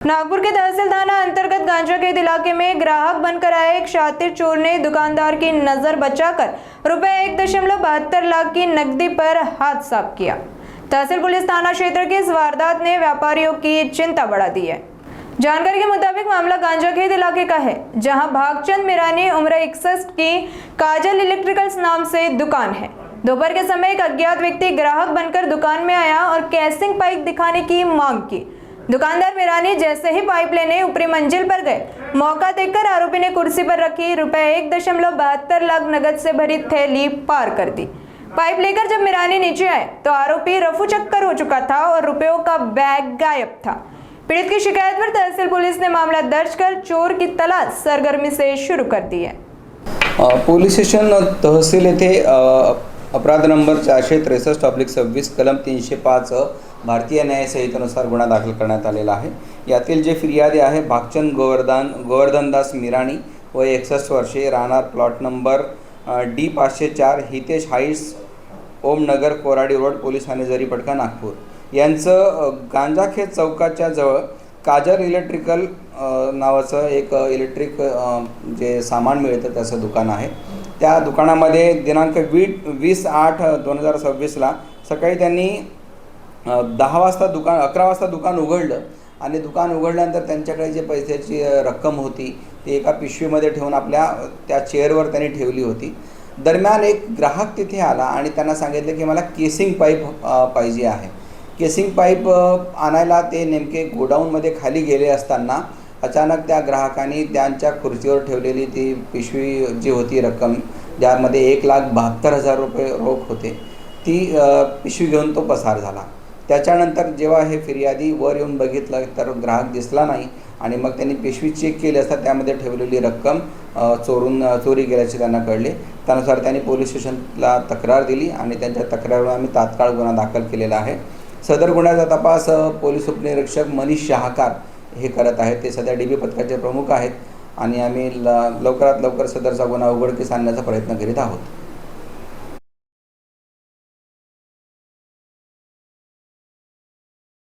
नागपुर के तहसील थाना अंतर्गत गांजाखेत इलाके में ग्राहक बनकर आए एक शातिर चोर ने दुकानदार की नजर बचाकर रुपए 1.72 लाख की नकदी पर हाथ साफ किया। तहसील पुलिस थाना क्षेत्र की इस वारदात ने व्यापारियों की चिंता बढ़ा दी है। जानकारी के मुताबिक मामला गांजाखेत इलाके का है, जहां भागचंद मिरानी उम्र 61 की काजल इलेक्ट्रिकल्स नाम से दुकान है। दोपहर के समय एक अज्ञात व्यक्ति ग्राहक बनकर दुकान में आया और कैसिंग पाइप दिखाने की मांग की। दुकानदार मिरानी जैसे ही पाइप लेने ऊपरी मंजिल पर गए, मौका देखकर आरोपी ने कुर्सी पर रखी रुपए 1.72 लाख नगद से भरी थैली पार कर दी। पाइप लेकर जब मिरानी नीचे आए तो आरोपी रफू चक्कर हो चुका था और रुपयों का बैग गायब था। पीड़ित की शिकायत पर तहसील पुलिस ने मामला दर्ज कर चोर की तलाश सरगर्मी से शुरू कर दी है। पोलीस स्टेशन तहसील येथे अपराध नंबर 463/26 कलम 305 भारतीय न्याय संहितेनुसार गुन्हा दाखल करण्यात आलेला आहे। यातील जे फिर्यादी आहे भागचंद गोवर्धनदास मिराणी वय 61 वर्षे, राहणार plot number D504 Hitesh heights Om Nagar Koradi road, police Thane Jaripatka Nagpur यांचं गांजाखेत चौकाच्या जवळ काजल इलेक्ट्रिकल नावाचं एक इलेक्ट्रिक जे सामान मिळतं त्याचं दुकान आहे। त्या दुकानामध्ये दिनांक 20/8/2026 सकाळी त्यांनी 11 वाजता दुकान उघडलं आणि दुकान उघडल्यानंतर त्यांच्याकडे जे पैशाची रक्कम होती ती एका पिशवीमध्ये ठेवून आपल्या त्या चेअरवर त्यांनी ठेवली होती। दरम्यान एक ग्राहक तिथे आला आणि त्यांना सांगितलं की मला केसिंग पाईप पाहिजे आहे। केसिंग पाईप आणायला ते नेमके गोडाऊनमध्ये खाली गेले असताना अचानक त्या ग्राहकांनी त्यांच्या खुर्चीवर ठेवलेली ती पिशवी जी होती रक्कम, ज्यामध्ये 1,72,000 रुपये रोख होते, ती पिशवी घेऊन तो पसार झाला। त्याच्यानंतर जेव्हा हे फिर्यादी वर येऊन बघितलं तर ग्राहक दिसला नाही आणि मग त्यांनी पिशवी चेक केली असता त्यामध्ये ठेवलेली रक्कम चोरी गेल्याचे त्यांना कळले। त्यानुसार त्यांनी पोलीस स्टेशनला तक्रार दिली आणि त्यांच्या तक्रारीवर आम्ही तात्काळ गुन्हा दाखल केलेला आहे। सदर गुन्ह्याचा तपास पोलीस उपनिरीक्षक मनीष शाहकार हे करत आहेत। ते सध्या DB पथकाचे प्रमुख आहेत आणि आम्ही लवकरात लवकर सदरचा गुन्हा उघडकीस आणण्याचा प्रयत्न करीत आहोत।